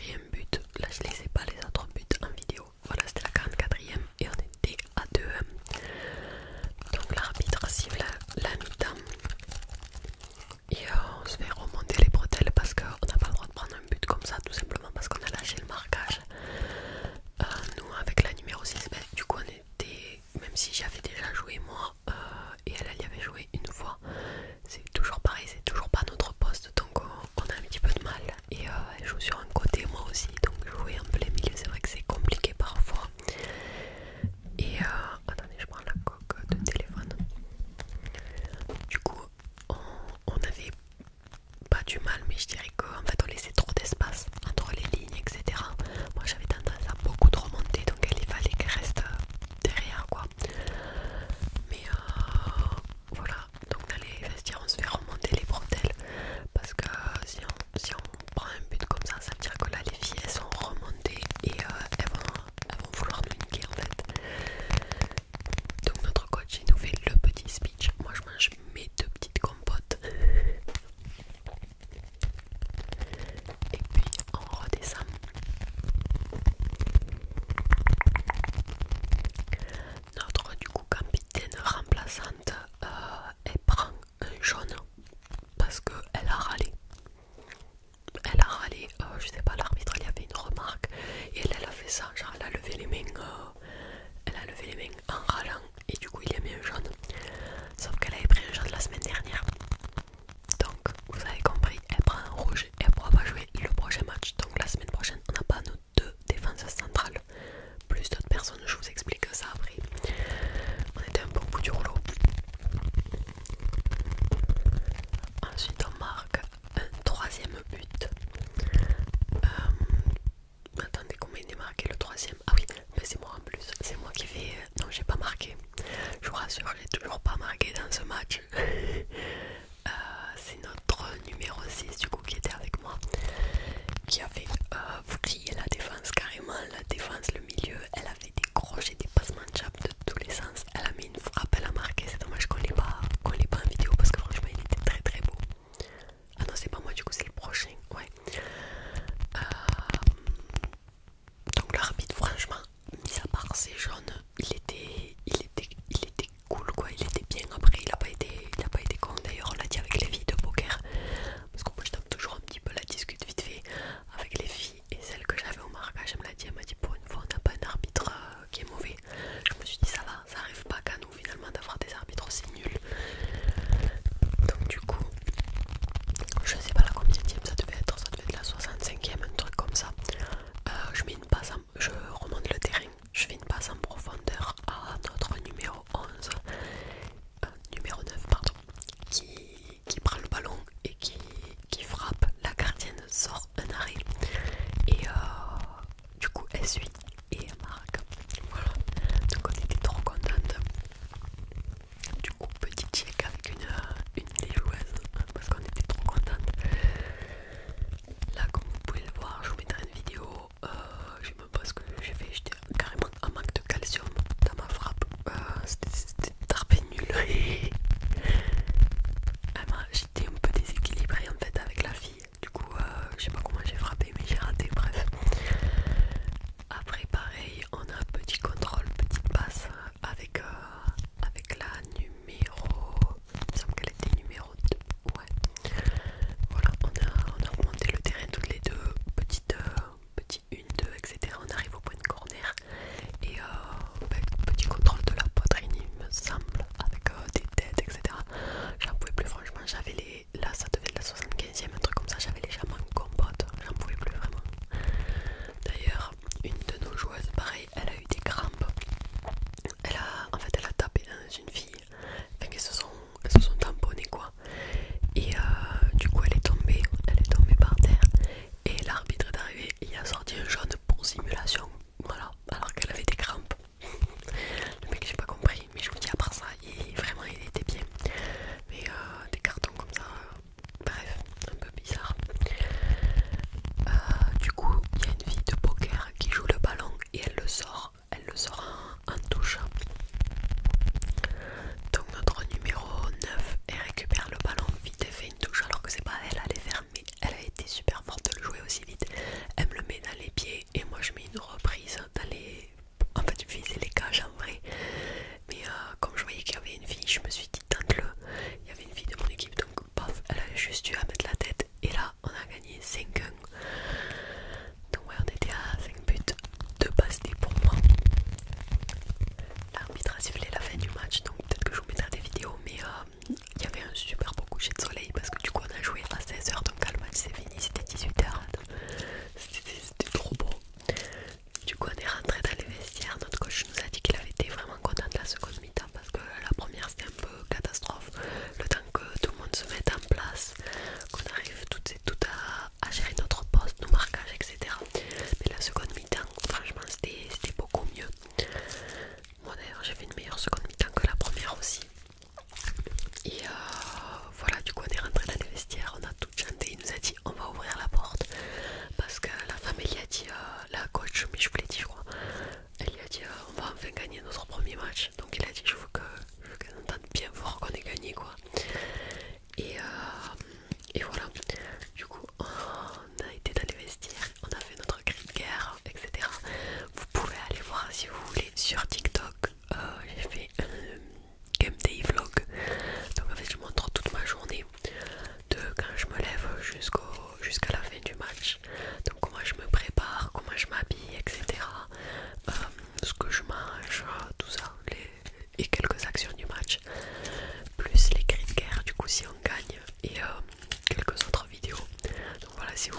quatrième but. Là je les ai pas les autres buts en vidéo. Voilà, c'était la 44e et on était à 2. Donc l'arbitre siffle la mi-temps. Et on se fait remonter les bretelles parce qu'on n'a pas le droit de prendre un but comme ça, tout simplement parce qu'on a lâché le marquage. Nous avec la numéro 6, ben, du coup on était, même si j'avais déjà joué moi et elle y avait joué une fois, c'est toujours pareil, c'est toujours pas notre poste, donc on a un petit peu de mal. Et elle joue sur un côté, moi aussi, donc jouer en plein milieu c'est vrai que c'est compliqué parfois. Et attendez, je prends la coque de téléphone. Du coup on avait pas du mal, mais je dirais qu'en fait on laissait trop d'espace entre les lignes, etc. Moi j'avais tendance à beaucoup trop remonter, donc il fallait qu'elle reste derrière quoi. Mais voilà, donc dans les vestiaires on se fait remonter les bretelles parce que si on prend un but comme ça veut dire que là les filles elles sont remontées et elles vont vouloir nous niquer en fait. Donc notre coach il nous fait le petit speech. Moi je mange mes 2 petites compotes. Et puis on redescend. Notre du coup capitaine remplaçante, elle prend un jaune parce qu'elle a râlé. Elle a râlé, je sais pas, l'arbitre il y avait une remarque et elle a fait ça, genre elle a levé les mains, en râlant et du coup il y a mis un jaune. Sauf qu'elle avait pris un jaune la semaine dernière. Donc vous avez compris, elle prend un rouge et elle pourra pas jouer le prochain match. Donc la semaine prochaine on n'a pas nos 2 défenseurs centrales plus d'autres personnes, je vous explique ça après. On était un peu au bout du rouleau. Ensuite on marque un 3e but. Attendez, combien il est marqué le 3e? Ah oui, mais c'est moi en plus, c'est moi qui fais... Non, j'ai pas marqué. Je vous rassure, j'ai toujours pas marqué dans ce match. C'est notre numéro 6 du coup qui était avec moi, qui a fait vriller la défense carrément, la défense, le milieu. Elle a fait des crochets, des passements de chape de tous les sens. Elle a mis une frappe, elle a marqué. C'est dommage qu'on l'ait pas en vidéo parce que franchement il était très très beau. Ah non, c'est pas moi, du coup c'est le prochain, ouais. Donc l'arbitre, franchement, mis à part ses jaunes, il était cool quoi, il était bien. Après il a pas été con. D'ailleurs on l'a dit avec les filles de poker, parce que moi je tape toujours un petit peu la discute vite fait avec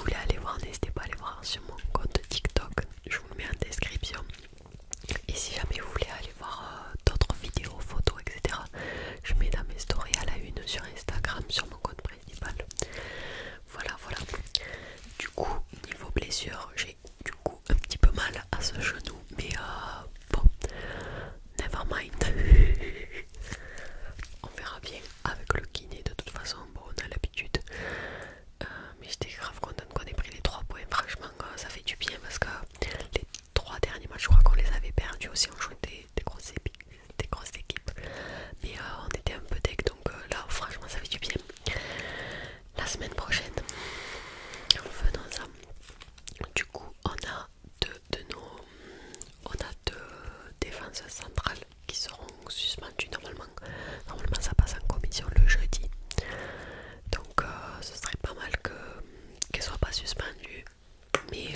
voulez aller voir, n'hésitez pas à aller voir sur mon compte TikTok, je vous le mets en description. Et si jamais vous voulez aller voir d'autres vidéos, photos, etc., je mets dans mes stories à la une sur Instagram, sur mon compte principal. Voilà, voilà. Du coup, niveau blessure, j'ai du coup un petit peu mal à ce genou, mais bon, never mind. On verra bien avec le kiné, de toute façon, bon, on a l'habitude. Mais j'étais grave contente qu'on ait pris les 3 points, franchement, ça fait du bien parce que les 3 derniers matchs, je crois qu'on les avait perdus aussi, on jouait des grosses équipes. Mais on était un peu deck, donc là, franchement, ça fait du bien. La semaine prochaine, revenons-en. Du coup, on a deux défenses centrales qui seront suspendues normalement. Normalement, ça passe en commission le jeudi. Donc, ce serait pas mal qu'elles soient pas suspendues. Mais